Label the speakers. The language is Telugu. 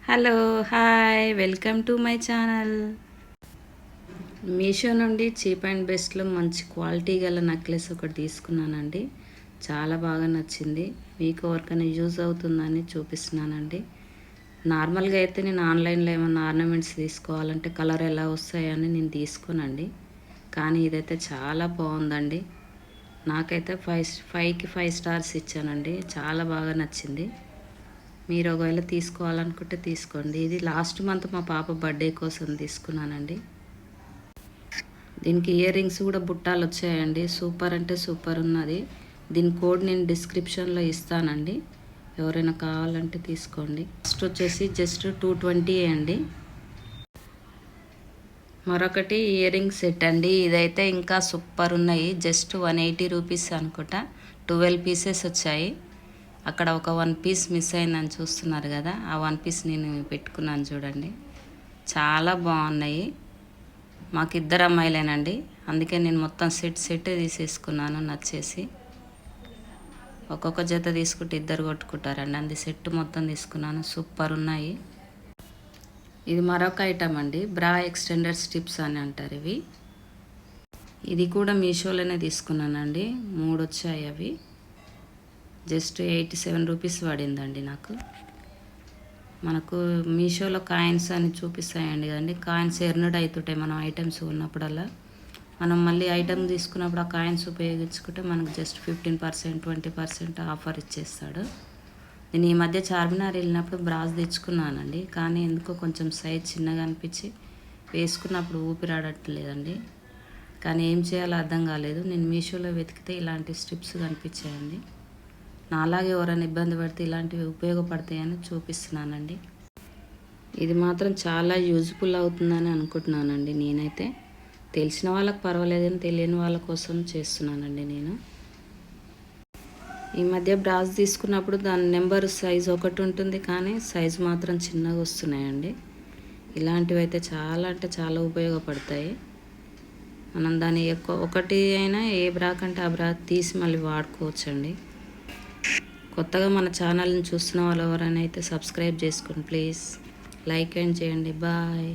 Speaker 1: Hello hi welcome to my channel. Meesho నుండి చీప్ అండ్ బెస్ట్లో మంచి క్వాలిటీ గల నెక్లెస్ ఒకటి తీసుకున్నానండి. చాలా బాగా నచ్చింది. మీకు ఎవరికైనా యూజ్ అవుతుందని చూపిస్తున్నానండి. నార్మల్గా అయితే నేను ఆన్లైన్లో ఏమైనా ఆర్నమెంట్స్ తీసుకోవాలంటే కలర్ ఎలా వస్తాయని నేను తీసుకోనండి. కానీ ఇదైతే చాలా బాగుందండి. నాకైతే 5కి 5 స్టార్స్ ఇచ్చానండి. చాలా బాగా నచ్చింది. మీరు ఒకవేళ తీసుకోవాలనుకుంటే తీసుకోండి. ఇది లాస్ట్ మంత్ మా పాప బర్త్డే కోసం తీసుకున్నానండి. దీనికి ఇయర్ రింగ్స్ కూడా బుట్టాలు వచ్చాయండి. సూపర్ అంటే సూపర్ ఉన్నది. దీని కోడ్ నేను డిస్క్రిప్షన్లో ఇస్తానండి. ఎవరైనా కావాలంటే తీసుకోండి. ఫస్ట్ వచ్చేసి జస్ట్ 220 అండి. మరొకటి ఇయర్ రింగ్ సెట్ అండి. ఇదైతే ఇంకా సూపర్ ఉన్నాయి. జస్ట్ 180 రూపీస్ అనుకుంటా. 12 పీసెస్ వచ్చాయి. అక్కడ ఒక 1 పీస్ మిస్ అయిందని చూస్తున్నారు కదా, ఆ 1 పీస్ నేను పెట్టుకున్నాను చూడండి. చాలా బాగున్నాయి. మాకు 2 అమ్మాయిలేనండి, అందుకే నేను మొత్తం సెట్ తీసేసుకున్నాను నచ్చేసి. ఒక్కొక్క జత తీసుకుంటే 2 కొట్టుకుంటారండి, అంది సెట్ మొత్తం తీసుకున్నాను. సూపర్ ఉన్నాయి. ఇది మరొక ఐటమ్ అండి, బ్రా ఎక్స్టెండర్ స్ట్రిప్స్ అని అంటారు ఇవి. ఇది కూడా మీషోలోనే తీసుకున్నానండి. 3 వచ్చాయి అవి. జస్ట్ 87 రూపీస్ పడిందండి నాకు. మనకు మీషోలో కాయిన్స్ అని చూపిస్తాయండి కదండి, కాయిన్స్ ఎర్నడ్ అవుతుంటాయి మనం ఐటమ్స్ ఉన్నప్పుడల్లా. మనం మళ్ళీ ఐటమ్ తీసుకున్నప్పుడు ఆ కాయిన్స్ ఉపయోగించుకుంటే మనకు జస్ట్ 15% 20% ఆఫర్ ఇచ్చేస్తాడు. నేను ఈ మధ్య చార్మినార్ వెళ్ళినప్పుడు బ్రాస్ తెచ్చుకున్నానండి, కానీ ఎందుకో కొంచెం సైజ్ చిన్నగా అనిపించి వేసుకున్నప్పుడు ఊపిరాడట్లేదండి. కానీ ఏం చేయాలో అర్థం కాలేదు. నేను మీషోలో వెతికితే ఇలాంటి స్ట్రిప్స్ కనిపించాయండి. నాలాగే ఎవరైనా ఇబ్బంది పడితే ఇలాంటివి ఉపయోగపడతాయని చూపిస్తున్నానండి. ఇది మాత్రం చాలా యూజ్ఫుల్ అవుతుందని అనుకుంటున్నానండి. నేనైతే తెలిసిన వాళ్ళకి పర్వాలేదని తెలియని వాళ్ళ కోసం చేస్తున్నానండి నేను. ఈ మధ్య బ్రాస్ తీసుకున్నప్పుడు దాని నెంబర్ సైజు ఒకటి ఉంటుంది, కానీ సైజు మాత్రం చిన్నగా వస్తున్నాయండి. ఇలాంటివి అయితే చాలా అంటే చాలా ఉపయోగపడతాయి. మనం దాన్ని ఒకటి అయినా ఏ బ్రా కంటే ఆ బ్రా తీసి మళ్ళీ వాడుకోవచ్చండి. కొత్తగా మన ఛానల్ని చూస్తున్న వాళ్ళు ఎవరైనా అయితే సబ్స్క్రైబ్ చేసుకోండి ప్లీజ్. లైక్ అండ్ చేయండి. బాయ్.